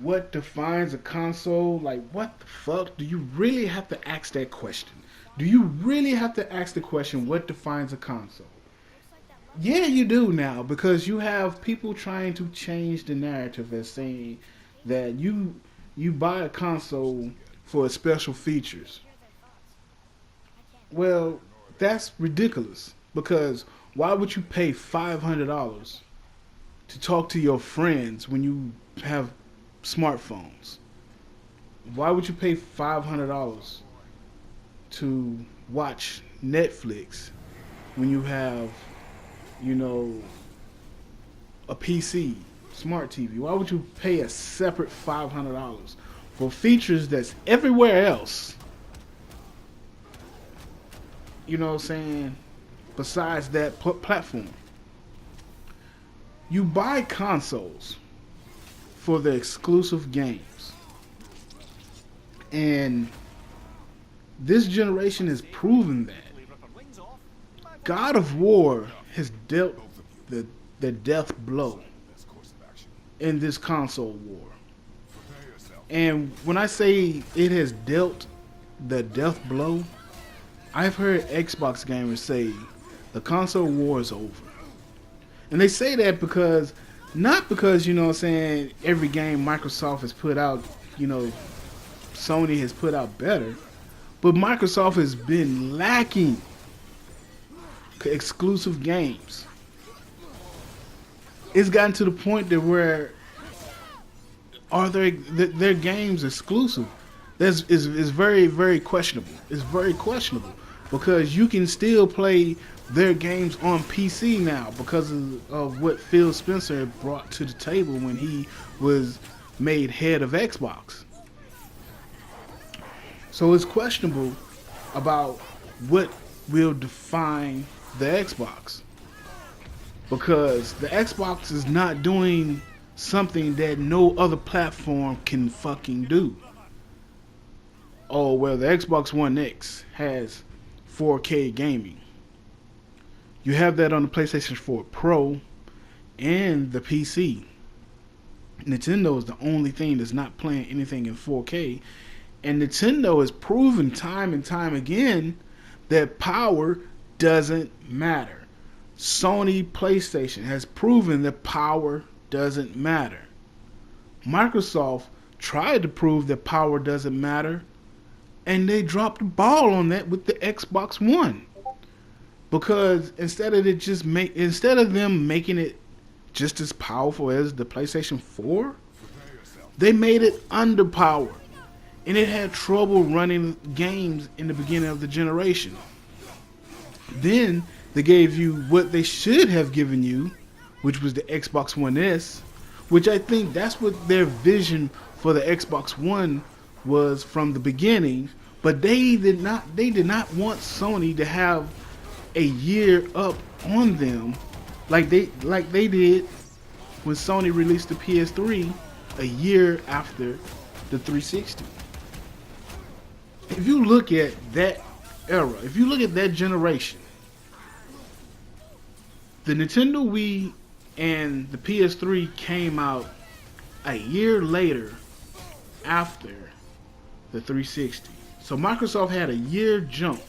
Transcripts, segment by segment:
what defines a console? Like, what the fuck? Do you really have to ask that question? Do you really have to ask the question, what defines a console? Yeah, you do now because you have people trying to change the narrative as saying that you buy a console for its special features. Well, that's ridiculous because why would you pay $500 to talk to your friends when you have smartphones? Why would you pay $500 to watch Netflix when you have, you know, a PC, smart TV? Why would you pay a separate $500 for features that's everywhere else? You know what I'm saying? Besides that platform, you buy consoles for the exclusive games, and this generation has proven that God of War has dealt the the death blow in this console war. And when I say it has dealt the death blow, I've heard Xbox gamers say the console war is over. And they say that because, not because, you know what I'm saying, every game Microsoft has put out, you know, Sony has put out better, but Microsoft has been lacking exclusive games. It's gotten to the point that where are their games exclusive? That's is very, very questionable. It's very questionable because you can still play their games on PC now because of what Phil Spencer brought to the table when he was made head of Xbox. So it's questionable about what will define the Xbox, because the Xbox is not doing something that no other platform can fucking do. Oh, well, the Xbox One X has 4K gaming. You have that on the PlayStation 4 Pro and the PC. Nintendo is the only thing that's not playing anything in 4K. And Nintendo has proven time and time again that power doesn't matter. Sony PlayStation has proven that power doesn't matter. Microsoft tried to prove that power doesn't matter, and they dropped the ball on that with the Xbox One. Because instead of them making it just as powerful as the PlayStation 4, they made it underpowered. And it had trouble running games in the beginning of the generation. Then they gave you what they should have given you, which was the Xbox One S, which I think that's what their vision for the Xbox One was from the beginning. But they did not want Sony to have a year up on them like they did when Sony released the PS3 a year after the 360. If you look at that era, if you look at that generation, the Nintendo Wii and the PS3 came out a year later after the 360. So Microsoft had a year jump,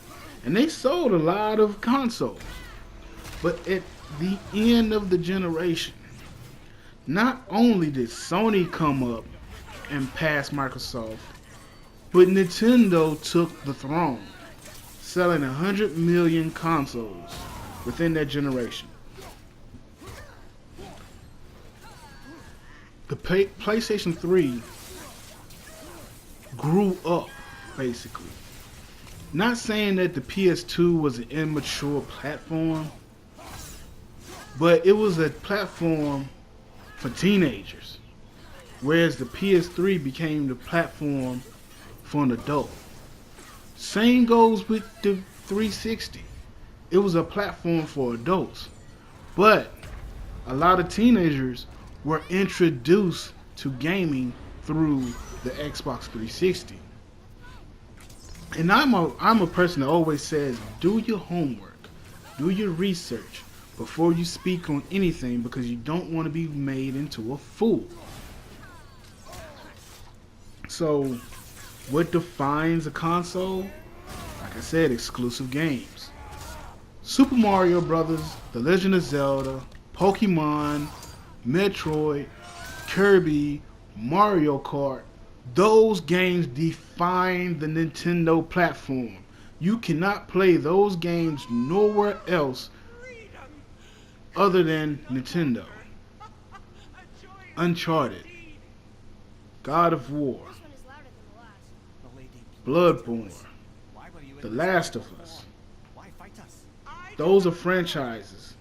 and they sold a lot of consoles. But at the end of the generation, not only did Sony come up and pass Microsoft, but Nintendo took the throne, selling 100 million consoles within that generation. The PlayStation 3 grew up, basically. Not saying that the PS2 was an immature platform, but it was a platform for teenagers, whereas the PS3 became the platform for an adult. Same goes with the 360. It was a platform for adults, but a lot of teenagers were introduced to gaming through the Xbox 360. And I'm a person that always says, do your homework, do your research before you speak on anything, because you don't want to be made into a fool. So, what defines a console? Like I said, exclusive games. Super Mario Brothers, The Legend of Zelda, Pokemon, Metroid, Kirby, Mario Kart. Those games define the Nintendo platform. You cannot play those games nowhere else other than Nintendo. Uncharted, God of War, Bloodborne, The Last of Us. Those are franchises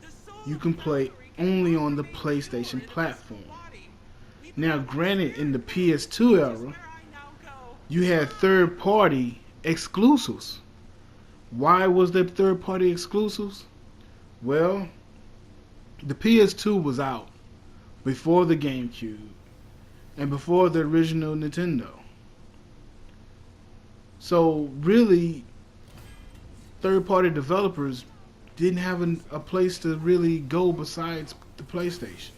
you can play only on the PlayStation platform. Now, granted, in the PS2 era, you had third-party exclusives. Why was there third-party exclusives? Well, the PS2 was out before the GameCube and before the original Nintendo. So really, third-party developers didn't have a place to really go besides the PlayStation.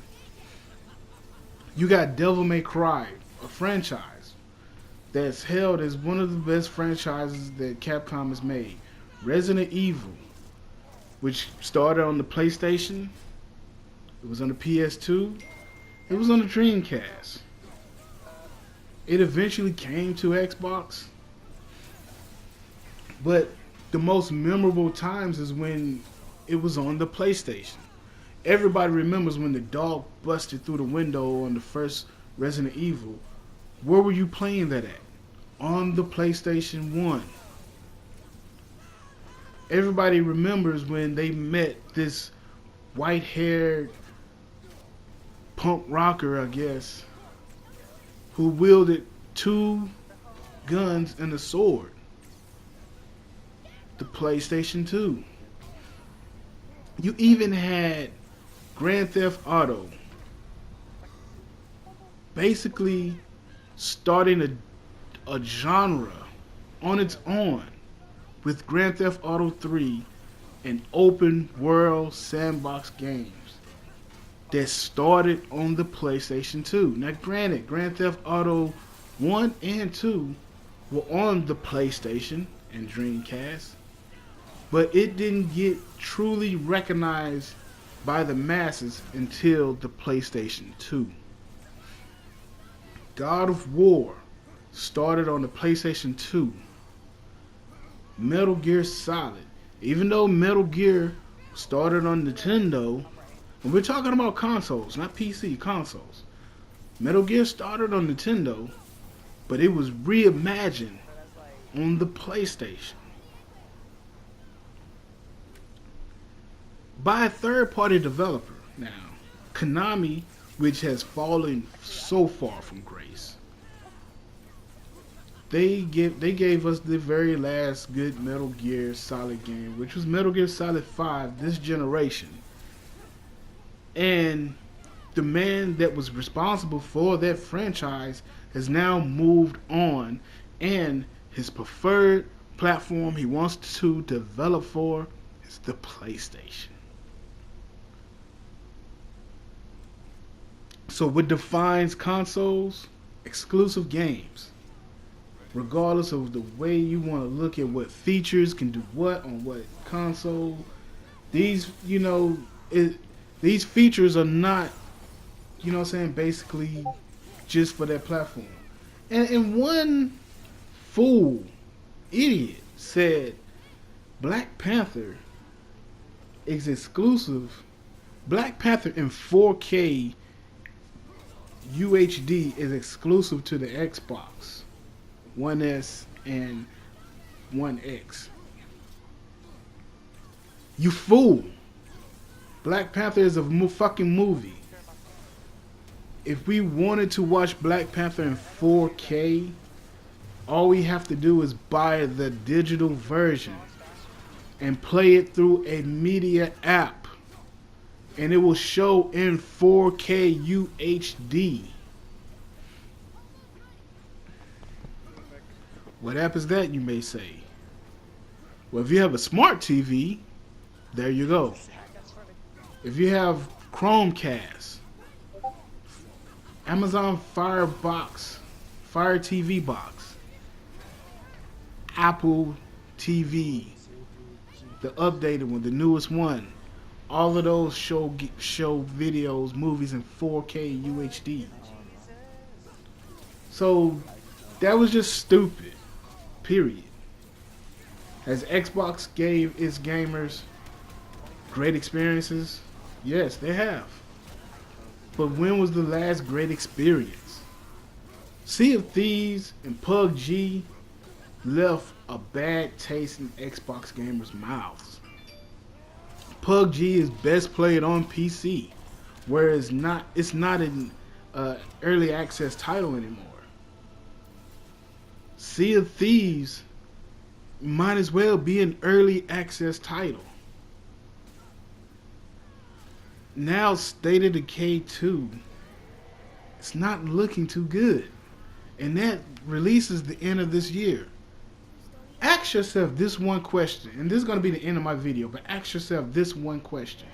You got Devil May Cry, a franchise that's held as one of the best franchises that Capcom has made. Resident Evil, which started on the PlayStation, it was on the PS2, it was on the Dreamcast. It eventually came to Xbox, but the most memorable times is when it was on the PlayStation. Everybody remembers when the dog busted through the window on the first Resident Evil. Where were you playing that at? On the PlayStation 1. Everybody remembers when they met this white-haired punk rocker, I guess, who wielded 2 guns and a sword. The PlayStation 2. You even had Grand Theft Auto basically starting a genre on its own with Grand Theft Auto 3, an open world sandbox games that started on the PlayStation 2. Now granted, Grand Theft Auto 1 and 2 were on the PlayStation and Dreamcast, but it didn't get truly recognized by the masses until the PlayStation 2. God of War started on the PlayStation 2. Metal Gear Solid, even though Metal Gear started on Nintendo, and we're talking about consoles, not PC, consoles. Metal Gear started on Nintendo, but it was reimagined on the PlayStation by a third-party developer. Now, Konami, which has fallen so far from grace, they gave us the very last good Metal Gear Solid game, which was Metal Gear Solid 5 this generation. And the man that was responsible for that franchise has now moved on, and his preferred platform he wants to develop for is the PlayStation. So what defines consoles? Exclusive games. Regardless of the way you want to look at what features can do what on what console, these features are not, basically just for that platform. And one fool, idiot, said Black Panther is exclusive. Black Panther in 4K UHD is exclusive to the Xbox One S and One X. You fool! Black Panther is a fucking movie. If we wanted to watch Black Panther in 4K, all we have to do is buy the digital version and play it through a media app, and it will show in 4K UHD. What app is that, you may say? Well, if you have a smart TV, there you go. If you have Chromecast, Amazon Fire Fire TV box, Apple TV, the updated one, the newest one. All of those show videos, movies in 4K UHD. So that was just stupid. Period. Has Xbox gave its gamers great experiences? Yes, they have. But when was the last great experience? Sea of Thieves and PUBG left a bad taste in Xbox gamers' mouths. PUBG is best played on PC, whereas it's not an early access title anymore. Sea of Thieves might as well be an early access title. Now State of Decay 2, it's not looking too good. And that releases the end of this year. Ask yourself this one question, and this is going to be the end of my video, but ask yourself this one question.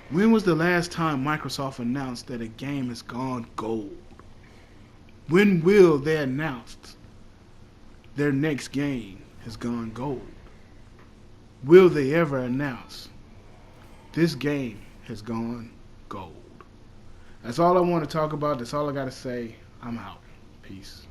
When was the last time Microsoft announced that a game has gone gold? When will they announce their next game has gone gold? Will they ever announce this game has gone gold? That's all I want to talk about. That's all I got to say. I'm out. Peace.